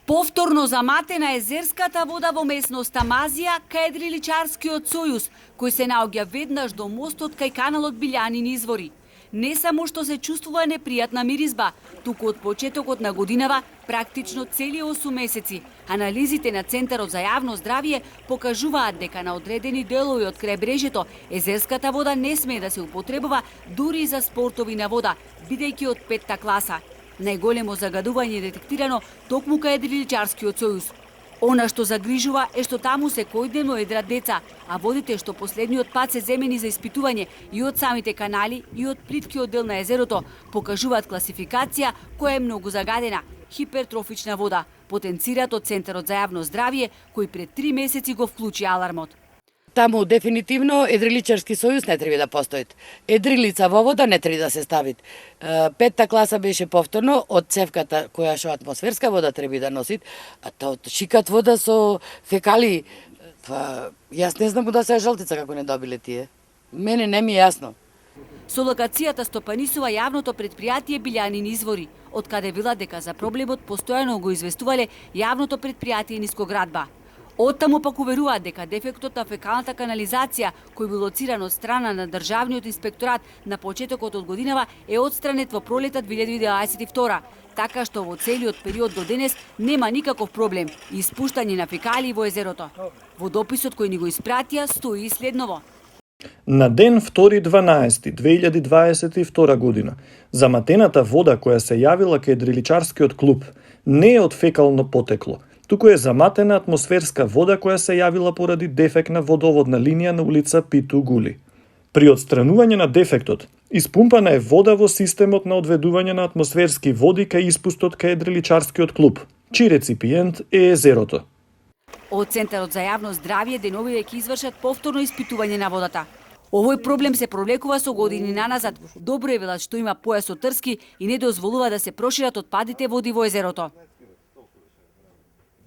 Повторно заматена езерската вода во местноста Мазија кај Едриличарскиот сојуз, кој се наоѓа веднаш до мостот кај каналот Билјанини извори. Не само што се чувствува непријатна миризба, туку од почетокот на годинава, практично цели 8 месеци, анализите на Центарот за јавно здравје покажуваат дека на одредени делови од крајбрежјето езерската вода не смее да се употребува дури и за спортови на вода, бидејќи од 5-та класа. Најголемо загадување е детектирано токму кај Едриличарскиот сојуз. Она што загрижува е што таму секојдневно едрат деца, а водите што последниот пат се земени за испитување и од самите канали и од плиткиот дел на езерото покажуваат класификација која е многу загадена – хипертрофична вода, потенцират од Центарот за јавно здравје, кој пред 3 месеци го вклучи алармот. Таму дефинитивно Едриличарски сојуз не треба да постои. Едрилица во вода не треба да се стави. 5-та класа беше повторно од цевката која што атмосферска вода треба да носи, а шикат вода со фекали. Па јас не знам куда се жалтица како не добиле тие. Мене не ми е јасно. Со локацијата стопанисува јавното претпријатие Билјанини извори, од каде велат дека за проблемот постојано го известувале јавното претпријатие Нискоградба. Оттаму пак уверуваат дека дефектот на фекалната канализација, кој бил лоциран од страна на Државниот инспекторат на почетокот од годинава, е отстранет во пролета 2022, така што во целиот период до денес нема никаков проблем и испуштање на фекалии во езерото. Во дописот кој ни го испратија стои и следново. На ден 2.12.2022 година, заматената вода која се јавила кај Едриличарскиот клуб не е од фекално потекло, туку е заматена атмосферска вода која се јавила поради дефект на водоводна линија на улица Питу Гули. При отстранување на дефектот, испумпана е вода во системот на одведување на атмосферски води кај испустот кај Едриличарскиот клуб, чиј реципиент е езерото. Од Центарот за јавно здравје деновиве ќе извршат повторно испитување на водата. Овој проблем се провлекува со години наназад. Добро е велат што има појас од трски и не дозволува да се прошират отпадите води во езерото.